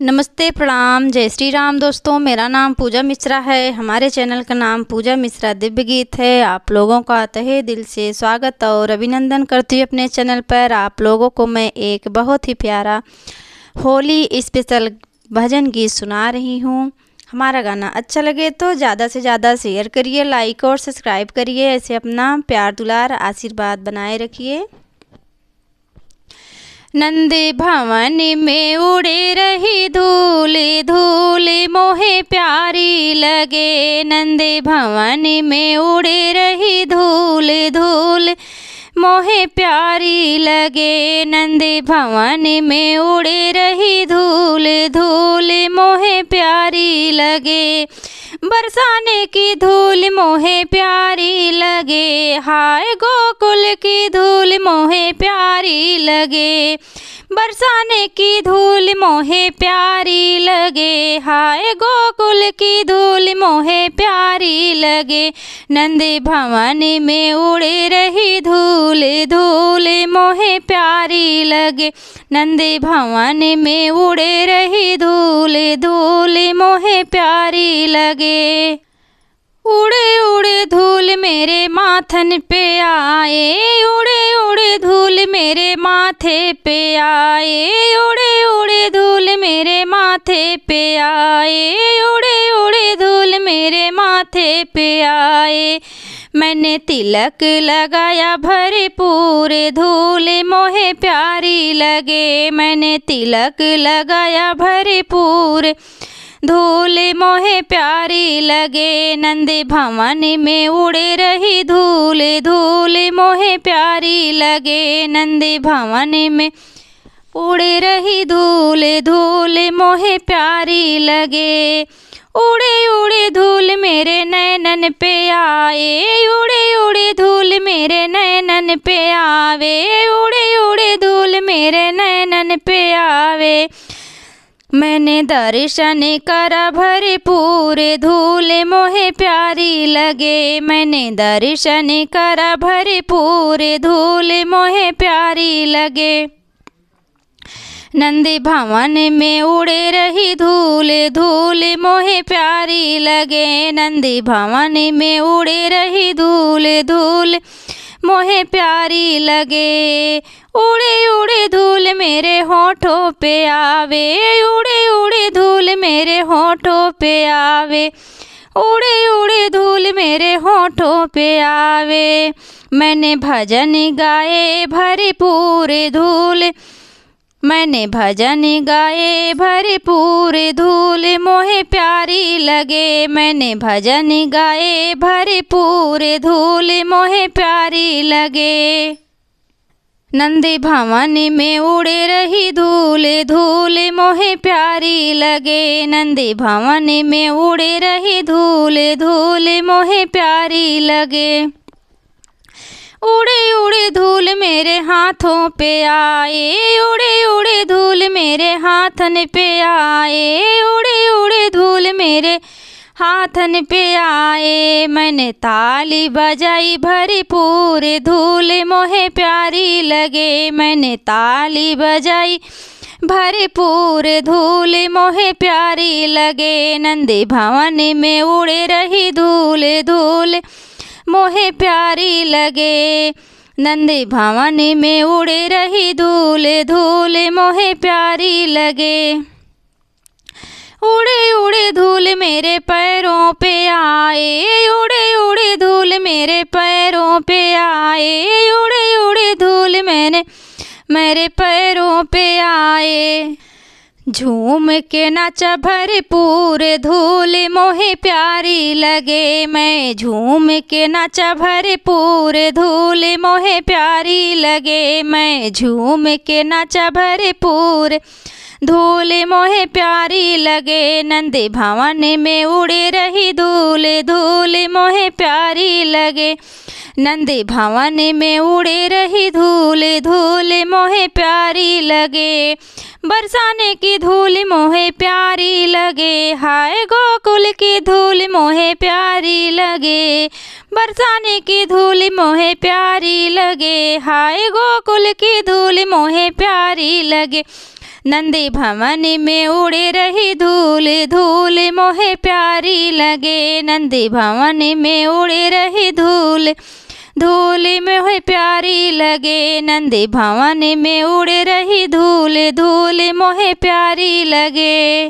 नमस्ते, प्रणाम, जय श्री राम दोस्तों। मेरा नाम पूजा मिश्रा है। हमारे चैनल का नाम पूजा मिश्रा दिव्य गीत है। आप लोगों का तहे दिल से स्वागत और अभिनंदन करती हूँ अपने चैनल पर। आप लोगों को मैं एक बहुत ही प्यारा होली स्पेशल भजन गीत सुना रही हूँ। हमारा गाना अच्छा लगे तो ज़्यादा से ज़्यादा शेयर करिए, लाइक और सब्सक्राइब करिए। ऐसे अपना प्यार दुलार आशीर्वाद बनाए रखिए। नंद भवन में उड़े रही धूल धूल मोहे प्यारी लगे। नंद भवन में उड़े रही धूल धूल मोहे प्यारी लगे। नंद भवन में उड़े रही धूल धूल मोहे प्यारी लगे। बरसाने की धूल मोहे प्यारी लगे। हाय गोकुल की धूल मोहे प्यारी लगे। बरसाने की धूल मोहे प्यारी लगे। हाय गोकुल की धूल मोहे प्यारी लगे। नंद भवन में उड़े रही धूल धूल मोहे प्यारी लगे। नंद भवन में उड़े रही धूल धूल मोहे प्यारी लगे। उड़े उड़े धूल मेरे माथन पे आए। उड़े उड़े धूल मेरे माथे पे आए। उड़े उड़े धूल मेरे माथे पे आए। उड़े उड़े धूल मेरे माथे पे आए। मैंने तिलक लगाया भरपूर धूल मोहे प्यारी लगे। मैंने तिलक लगाया भरपूर धूल मोहे प्यारी लगे। नंद भवन में उड़े रही धूल धूल मोहे प्यारी लगे। नंद भवन में उड़े रही धूल धूल मोहे प्यारी लगे। उड़े उड़े धूल मेरे नैनन पे आए। उड़े उड़े धूल मेरे नैनन पे आवे। उड़े उड़े धूल मेरे नैनन पे आवे। मैंने दर्शन करा भरपूर धूल मोहे प्यारी लगे। मैंने दर्शन करा भरपूर धूल मोहे प्यारी लगे। नंद भवन में उड़े रही धूल धूल मोहे प्यारी लगे। नंद भवन में उड़े रही धूल धूल मोहे प्यारी लगे। उड़े उड़े धूल मेरे होठों पे आवे। उड़े उड़े धूल मेरे होठों पे आवे। उड़े उड़े धूल मेरे होठों पे आवे। मैंने भजन गाए भरपूर धूल। मैंने भजन गाए भरपूर धूल मोहे प्यारी लगे। मैंने भजन गाए भरपूर धूल मोहे प्यारी लगे। नंद भवन में उड़े रही धूल धूल मोहे प्यारी लगे। नंद भवन में उड़े रही धूल धूल मोहे प्यारी लगे। उड़े उड़े धूल मेरे हाथों पे आए। उड़े उड़े धूल मेरे हाथन पे आए। उड़े उड़े धूल मेरे हाथन पे आए। मैंने ताली बजाई भरपूर धूल मोहे प्यारी लगे। मैंने ताली बजाई भरपूर धूल मोहे प्यारी लगे। नंद भवन में उड़े रही धूल धूल मोहे प्यारी लगे। नंद भवन में उड़े रही धूल धूल मोहे प्यारी लगे। उड़े उड़े धूल मेरे पैरों पे आए। उड़े उड़े धूल मेरे पैरों पे आए। उड़े उड़े धूल मेरे पैरों पे आए। झूम के नाचा भरपूर धूल मोहे प्यारी लगे। मैं झूम के नाचा भरपूर धूल मोहे प्यारी लगे। मैं झूम के नाचा भरपूर धूल मोहे प्यारी लगे। नंद भवन में उड़े रही धूल धूल मोहे प्यारी लगे। नंद भवन में उड़े रही धूल धूल मोहे प्यारी लगे। बरसाने की धूल मोहे प्यारी लगे। हाय गोकुल की धूल मोहे प्यारी लगे। बरसाने की धूल मोहे प्यारी लगे। हाय गोकुल की धूल मोहे प्यारी लगे। नंदी भवन में उड़े रही धूल, धूल मोहे प्यारी लगे। नंदी भवन में उड़े रही धूल, धूल मोहे प्यारी लगे। नंदी भवन में उड़े रही धूल, धूल मोहे प्यारी लगे।